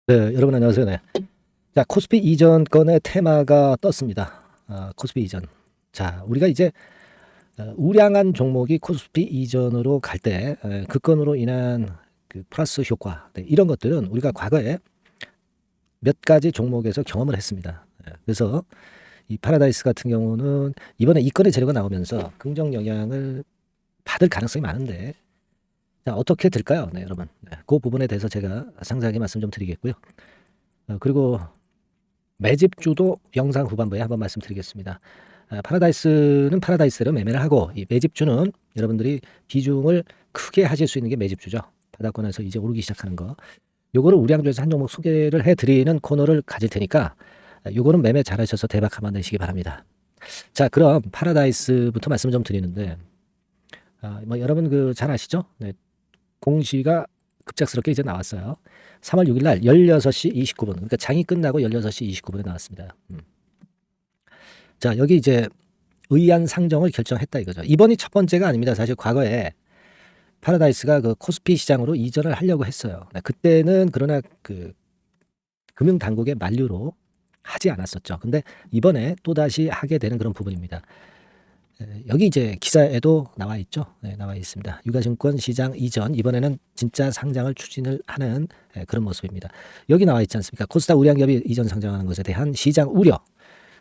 네, 여러분 안녕하세요. 네. 자, 코스피 이전 건의 테마가 떴습니다. 코스피 이전. 자, 우리가 이제 우량한 종목이 코스피 이전으로 갈 때, 그 건으로 인한 그 플러스 효과, 네, 이런 것들은 우리가 과거에 몇 가지 종목에서 경험을 했습니다. 그래서 이 파라다이스 같은 경우는 이번에 이 건의 재료가 나오면서 긍정 영향을 받을 가능성이 많은데, 자, 어떻게 될까요? 네, 여러분. 네, 그 부분에 대해서 제가 상세하게 말씀 좀 드리겠고요. 그리고 매집주도 영상 후반부에 한번 말씀드리겠습니다. 파라다이스는 파라다이스로 매매를 하고, 이 매집주는 여러분들이 비중을 크게 하실 수 있는 게 매집주죠. 바닥권에서 이제 오르기 시작하는 거. 요거를 우량주에서 한 종목 소개를 해드리는 코너를 가질 테니까, 요거는 매매 잘하셔서 대박 한번 내시기 바랍니다. 자, 그럼 파라다이스부터 말씀을 좀 드리는데, 뭐 여러분 그 잘 아시죠? 네, 공시가 급작스럽게 이제 나왔어요. 3월 6일 날 16시 29분. 그러니까 장이 끝나고 16시 29분에 나왔습니다. 자, 여기 이제 의안 상정을 결정했다 이거죠. 이번이 첫 번째가 아닙니다. 사실 과거에 파라다이스가 그 코스피 시장으로 이전을 하려고 했어요. 그때는 그러나 그 금융 당국의 만류로 하지 않았었죠. 근데 이번에 또다시 하게 되는 그런 부분입니다. 여기 이제 기사에도 나와 있죠. 네, 나와 있습니다. 유가증권 시장 이전, 이번에는 진짜 상장을 추진을 하는 그런 모습입니다. 여기 나와 있지 않습니까? 코스닥 우량기업이 이전 상장하는 것에 대한 시장 우려,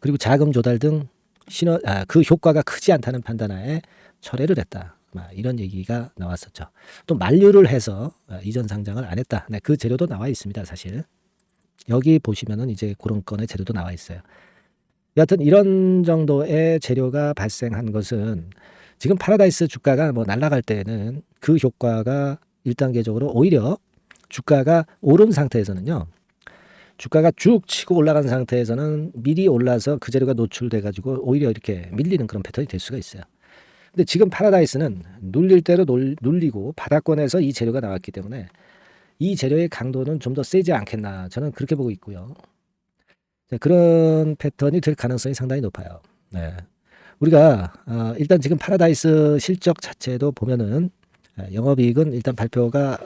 그리고 자금 조달 등 그 효과가 크지 않다는 판단하에 철회를 했다. 이런 얘기가 나왔었죠. 또 만류를 해서 이전 상장을 안 했다. 네, 그 재료도 나와 있습니다. 사실 여기 보시면은 이제 그런 건의 재료도 나와 있어요. 여하튼 이런 정도의 재료가 발생한 것은 지금 파라다이스 주가가 뭐 날아갈 때는 그 효과가 1단계적으로 오히려 주가가 오른 상태에서는요. 주가가 쭉 치고 올라간 상태에서는 미리 올라서 그 재료가 노출돼 가지고 오히려 이렇게 밀리는 그런 패턴이 될 수가 있어요. 근데 지금 파라다이스는 눌릴 대로 눌리고 바닥권에서 이 재료가 나왔기 때문에 이 재료의 강도는 좀 더 세지 않겠나 저는 그렇게 보고 있고요. 그런 패턴이 될 가능성이 상당히 높아요. 네. 우리가 일단 지금 파라다이스 실적 자체도 보면은 영업이익은 일단 발표가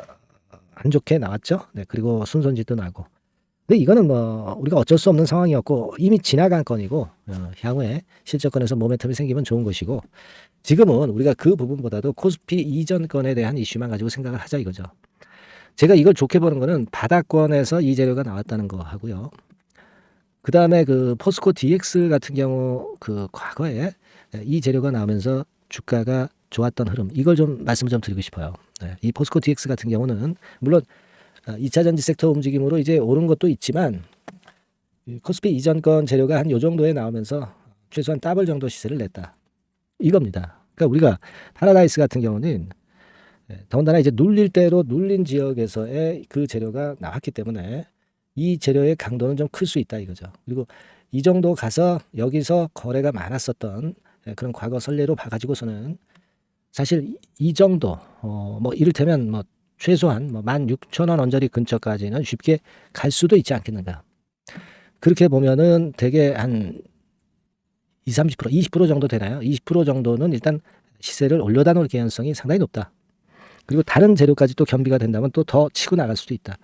안 좋게 나왔죠. 네. 그리고 순손실도 나고. 근데 이거는 뭐 우리가 어쩔 수 없는 상황이었고 이미 지나간 건이고 향후에 실적권에서 모멘텀이 생기면 좋은 것이고 지금은 우리가 그 부분보다도 코스피 이전 건에 대한 이슈만 가지고 생각을 하자 이거죠. 제가 이걸 좋게 보는 거는 바닥권에서 이 재료가 나왔다는 거 하고요. 그 다음에 그 포스코 DX 같은 경우 그 과거에 이 재료가 나오면서 주가가 좋았던 흐름 이걸 좀 말씀을 좀 드리고 싶어요. 네, 이 포스코 DX 같은 경우는 물론 2차 전지 섹터 움직임으로 이제 오른 것도 있지만 코스피 이전 건 재료가 한 요 정도에 나오면서 최소한 더블 정도 시세를 냈다. 이겁니다. 그러니까 우리가 파라다이스 같은 경우는 더군다나 이제 눌릴 대로 눌린 지역에서의 그 재료가 나왔기 때문에 이 재료의 강도는 좀 클 수 있다 이거죠. 그리고 이 정도 가서 여기서 거래가 많았었던 그런 과거 선례로 봐가지고서는 사실 이 정도 뭐 이를테면 뭐 최소한 뭐 16,000원 언저리 근처까지는 쉽게 갈 수도 있지 않겠는가. 그렇게 보면은 되게 한 20, 30%, 20% 정도 되나요? 20% 정도는 일단 시세를 올려다 놓을 개연성이 상당히 높다. 그리고 다른 재료까지 또 겸비가 된다면 또 더 치고 나갈 수도 있다.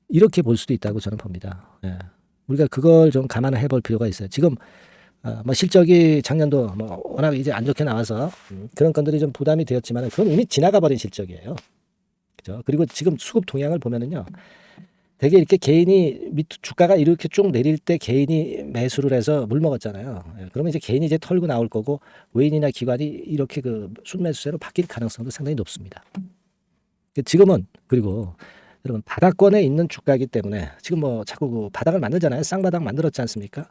이렇게 볼 수도 있다고 저는 봅니다. 예. 우리가 그걸 좀 감안을 해볼 필요가 있어요. 지금 뭐 실적이 작년도 뭐 워낙 이제 안 좋게 나와서 그런 건들이 좀 부담이 되었지만 그건 이미 지나가 버린 실적이에요. 그죠? 그리고 지금 수급 동향을 보면은요. 되게 이렇게 개인이 주가가 이렇게 쭉 내릴 때 개인이 매수를 해서 물 먹었잖아요. 예, 그러면 이제 개인이 이제 털고 나올 거고 외인이나 기관이 이렇게 그 순매수세로 바뀔 가능성도 상당히 높습니다. 지금은 그리고 여러분 바닥권에 있는 주가이기 때문에 지금 뭐 자꾸 그 바닥을 만들잖아요. 쌍바닥 만들었지 않습니까?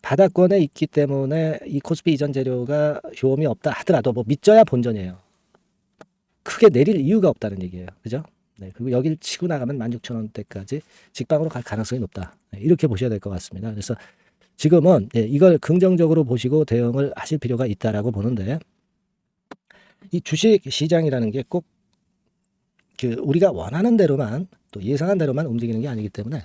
바닥권에 있기 때문에 이 코스피 이전 재료가 효험이 없다 하더라도 뭐 믿져야 본전이에요. 크게 내릴 이유가 없다는 얘기예요. 그죠? 네, 그리고 여기를 치고 나가면 16,000원대까지 직방으로 갈 가능성이 높다. 네, 이렇게 보셔야 될 것 같습니다. 그래서 지금은 이걸 긍정적으로 보시고 대응을 하실 필요가 있다라고 보는데 이 주식 시장이라는 게 꼭 그 우리가 원하는 대로만 또 예상한 대로만 움직이는 게 아니기 때문에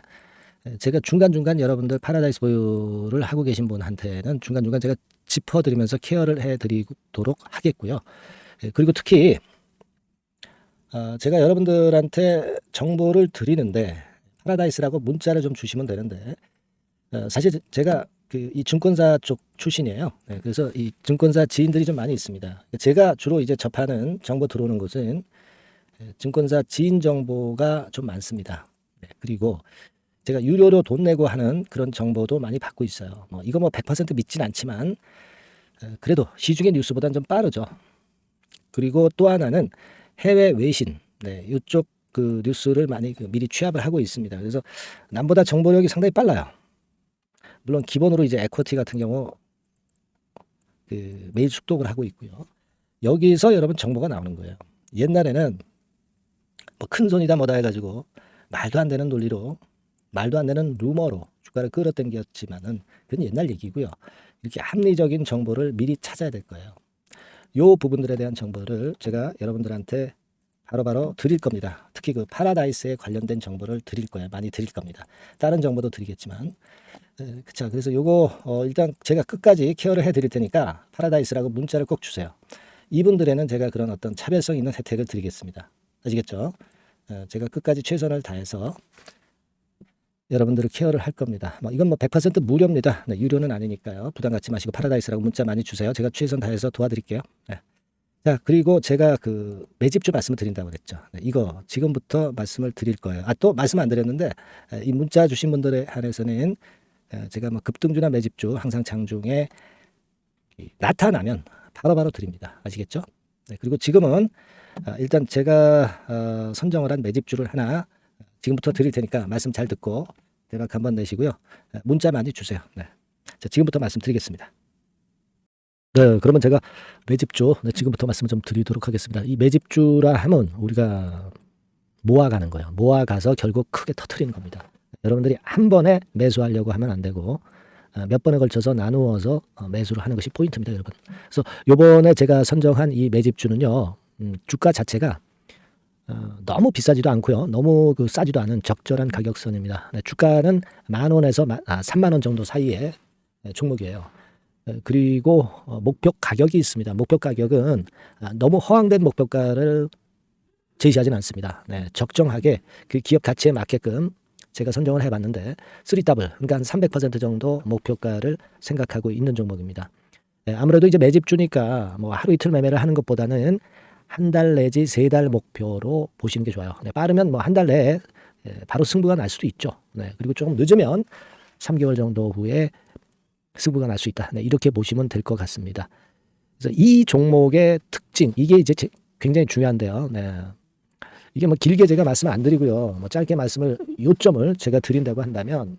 제가 중간중간 여러분들 파라다이스 보유를 하고 계신 분한테는 중간중간 제가 짚어드리면서 케어를 해드리도록 하겠고요. 그리고 특히 제가 여러분들한테 정보를 드리는데 파라다이스라고 문자를 좀 주시면 되는데 사실 제가 이 증권사 쪽 출신이에요. 네, 그래서 이 증권사 지인들이 좀 많이 있습니다. 제가 주로 이제 접하는 정보 들어오는 곳은 증권사 지인 정보가 좀 많습니다. 네, 그리고 제가 유료로 돈 내고 하는 그런 정보도 많이 받고 있어요. 이거 100% 믿진 않지만 그래도 시중의 뉴스보다는 좀 빠르죠. 그리고 또 하나는 해외 외신, 네, 이쪽 그 뉴스를 많이 미리 취합을 하고 있습니다. 그래서 남보다 정보력이 상당히 빨라요. 물론 기본으로 이제 에쿼티 같은 경우 매일 숙독을 하고 있고요. 여기서 여러분 정보가 나오는 거예요. 옛날에는 큰 손이다 뭐다 해가지고 말도 안 되는 논리로 말도 안 되는 루머로 주가를 끌어당겼지만은 그건 옛날 얘기고요. 이렇게 합리적인 정보를 미리 찾아야 될 거예요. 요 부분들에 대한 정보를 제가 여러분들한테 바로바로 드릴 겁니다. 특히 그 파라다이스에 관련된 정보를 드릴 거예요. 많이 드릴 겁니다. 다른 정보도 드리겠지만. 그쵸. 그래서 요거 일단 제가 끝까지 케어를 해드릴 테니까 파라다이스라고 문자를 꼭 주세요. 이분들에는 제가 그런 어떤 차별성 있는 혜택을 드리겠습니다. 아시겠죠? 제가 끝까지 최선을 다해서 여러분들을 케어를 할 겁니다. 이건 100% 무료입니다. 네, 유료는 아니니까요. 부담 갖지 마시고 파라다이스라고 문자 많이 주세요. 제가 최선 다해서 도와드릴게요. 네. 자, 그리고 제가 매집주 말씀을 드린다고 그랬죠. 네, 이거 지금부터 말씀을 드릴 거예요. 또 말씀 안 드렸는데 이 문자 주신 분들에 한해서는 제가 급등주나 매집주 항상 장중에 나타나면 바로바로 드립니다. 아시겠죠? 네, 그리고 지금은 일단 제가 선정을 한 매집주를 하나 지금부터 드릴 테니까 말씀 잘 듣고 대박 한번 내시고요. 문자 많이 주세요. 네. 자, 지금부터 말씀드리겠습니다. 네, 그러면 제가 매집주 지금부터 말씀을 좀 드리도록 하겠습니다. 이 매집주라 하면 우리가 모아가는 거예요. 모아가서 결국 크게 터트리는 겁니다. 여러분들이 한 번에 매수하려고 하면 안 되고 몇 번에 걸쳐서 나누어서 매수를 하는 것이 포인트입니다, 여러분. 그래서 요번에 제가 선정한 이 매집주는요, 주가 자체가 너무 비싸지도 않고요, 너무 싸지도 않은 적절한 가격선입니다. 네, 주가는 10,000원에서 30,000원 정도 사이의 종목이에요. 그리고 목표 가격이 있습니다. 목표 가격은 너무 허황된 목표가를 제시하지는 않습니다. 네, 적정하게 그 기업 가치에 맞게끔 제가 선정을 해봤는데 3W, 그러니까 한 300% 정도 목표가를 생각하고 있는 종목입니다. 네, 아무래도 이제 매집주니까 하루 이틀 매매를 하는 것보다는 한 달 내지 3달 목표로 보시는 게 좋아요. 네, 빠르면 한 달 내에 바로 승부가 날 수도 있죠. 네, 그리고 조금 늦으면 3개월 정도 후에 승부가 날 수 있다. 네, 이렇게 보시면 될 것 같습니다. 그래서 이 종목의 특징, 이게 이제 굉장히 중요한데요. 네. 이게 길게 제가 말씀을 안 드리고요. 짧게 말씀을 요점을 제가 드린다고 한다면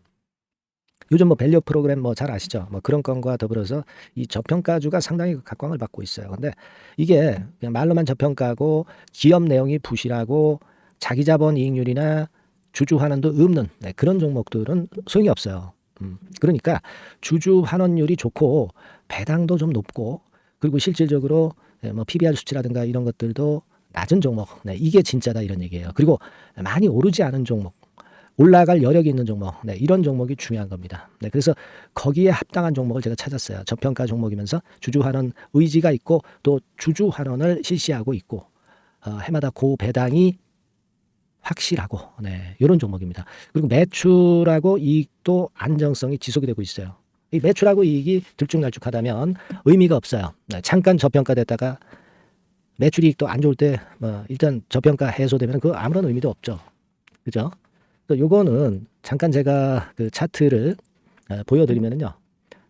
요즘 밸류 프로그램 잘 아시죠? 그런 건과 더불어서 이 저평가주가 상당히 각광을 받고 있어요. 근데 이게 그냥 말로만 저평가고 기업 내용이 부실하고 자기 자본 이익률이나 주주 환원도 없는 그런 종목들은 소용이 없어요. 그러니까 주주 환원율이 좋고 배당도 좀 높고 그리고 실질적으로 PBR 수치라든가 이런 것들도 낮은 종목, 이게 진짜다 이런 얘기예요. 그리고 많이 오르지 않은 종목, 올라갈 여력이 있는 종목, 이런 종목이 중요한 겁니다. 그래서 거기에 합당한 종목을 제가 찾았어요. 저평가 종목이면서 주주 환원 의지가 있고 또 주주 환원을 실시하고 있고 해마다 고배당이 확실하고 이런 종목입니다. 그리고 매출하고 이익도 안정성이 지속이 되고 있어요. 이 매출하고 이익이 들쭉날쭉하다면 의미가 없어요. 잠깐 저평가됐다가 매출 이익도 안 좋을 때 일단 저평가 해소되면 그 아무런 의미도 없죠. 그죠? 요거는 잠깐 제가 그 차트를 보여드리면은요.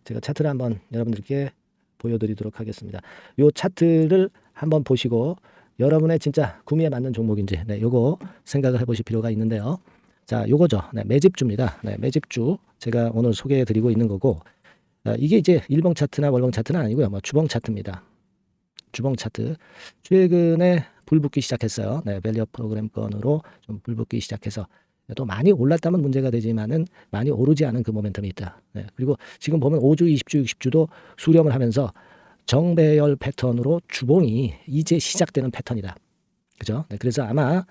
제가 차트를 한번 여러분들께 보여드리도록 하겠습니다. 요 차트를 한번 보시고 여러분의 진짜 구미에 맞는 종목인지 요거 생각을 해보실 필요가 있는데요. 자, 요거죠. 매집주입니다. 매집주 제가 오늘 소개해드리고 있는 거고 이게 이제 일봉 차트나 월봉 차트는 아니고요. 주봉 차트입니다. 주봉 차트 최근에 불붙기 시작했어요. 밸류 프로그램 건으로 좀 불붙기 시작해서 또 많이 올랐다면 문제가 되지만은 많이 오르지 않은 그 모멘텀이 있다. 그리고 지금 보면 5주, 20주, 60주도 수렴을 하면서 정배열 패턴으로 주봉이 이제 시작되는 패턴이다. 그죠? 그래서 아마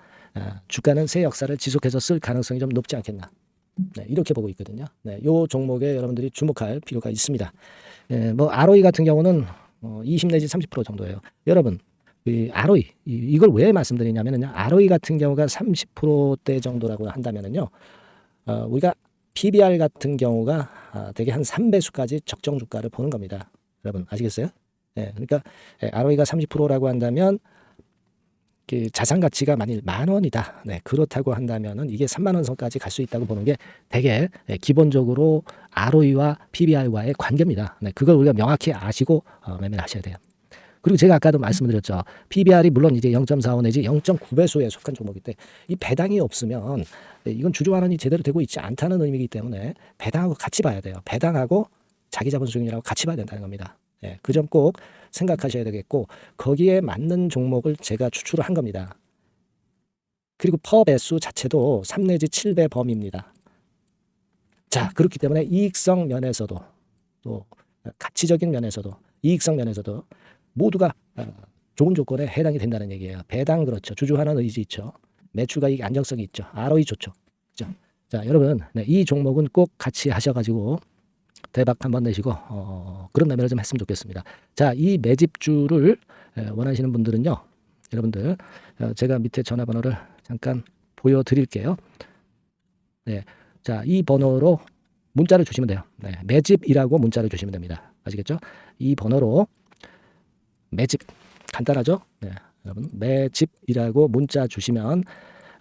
주가는 새 역사를 지속해서 쓸 가능성이 좀 높지 않겠나. 이렇게 보고 있거든요. 요 종목에 여러분들이 주목할 필요가 있습니다. ROE 같은 경우는 20 내지 30% 정도예요. 여러분, 이 ROE 이걸 왜 말씀드리냐면요. ROE 같은 경우가 30%대 정도라고 한다면은요. 우리가 PBR 같은 경우가 대개 한 3배수까지 적정 주가를 보는 겁니다. 여러분 아시겠어요? 예, 그러니까 ROE가 30%라고 한다면 그 자산 가치가 만일 10,000원이다. 네, 그렇다고 한다면은 이게 30,000원 선까지 갈 수 있다고 보는 게 되게 기본적으로 ROE와 PBR과의 관계입니다. 네, 그걸 우리가 명확히 아시고 매매를 하셔야 돼요. 그리고 제가 아까도 말씀드렸죠. PBR이 물론 이제 0.45 내지 0.9배수에 속한 종목인데 이 배당이 없으면 이건 주주 환원이 제대로 되고 있지 않다는 의미이기 때문에 배당하고 같이 봐야 돼요. 배당하고 자기 자본 수익률하고 같이 봐야 된다는 겁니다. 예, 그 점 꼭 생각하셔야 되겠고 거기에 맞는 종목을 제가 추출을 한 겁니다. 그리고 퍼 배수 자체도 3 내지 7배 범위입니다. 자, 그렇기 때문에 이익성 면에서도 또 가치적인 면에서도 이익성 면에서도 모두가 좋은 조건에 해당이 된다는 얘기예요. 배당 그렇죠. 주주 환원 의지 있죠. 매출가익 안정성이 있죠. ROE 좋죠. 그렇죠? 자, 여러분 이 종목은 꼭 같이 하셔가지고 대박 한번 내시고 그런 매매를 좀 했으면 좋겠습니다. 자, 이 매집주를 원하시는 분들은요. 여러분들 제가 밑에 전화번호를 잠깐 보여드릴게요. 네, 자, 이 번호로 문자를 주시면 돼요. 네, 매집이라고 문자를 주시면 됩니다. 아시겠죠? 이 번호로 매집 간단하죠? 네, 여러분 매집이라고 문자 주시면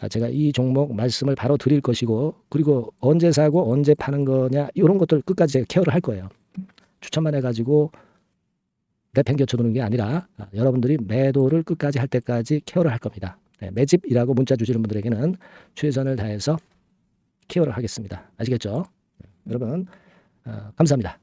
제가 이 종목 말씀을 바로 드릴 것이고 그리고 언제 사고 언제 파는 거냐 이런 것들 끝까지 제가 케어를 할 거예요. 추천만 해가지고 내팽겨쳐 두는 게 아니라 여러분들이 매도를 끝까지 할 때까지 케어를 할 겁니다. 네, 매집이라고 문자 주시는 분들에게는 최선을 다해서 케어를 하겠습니다. 아시겠죠? 네, 여러분 감사합니다.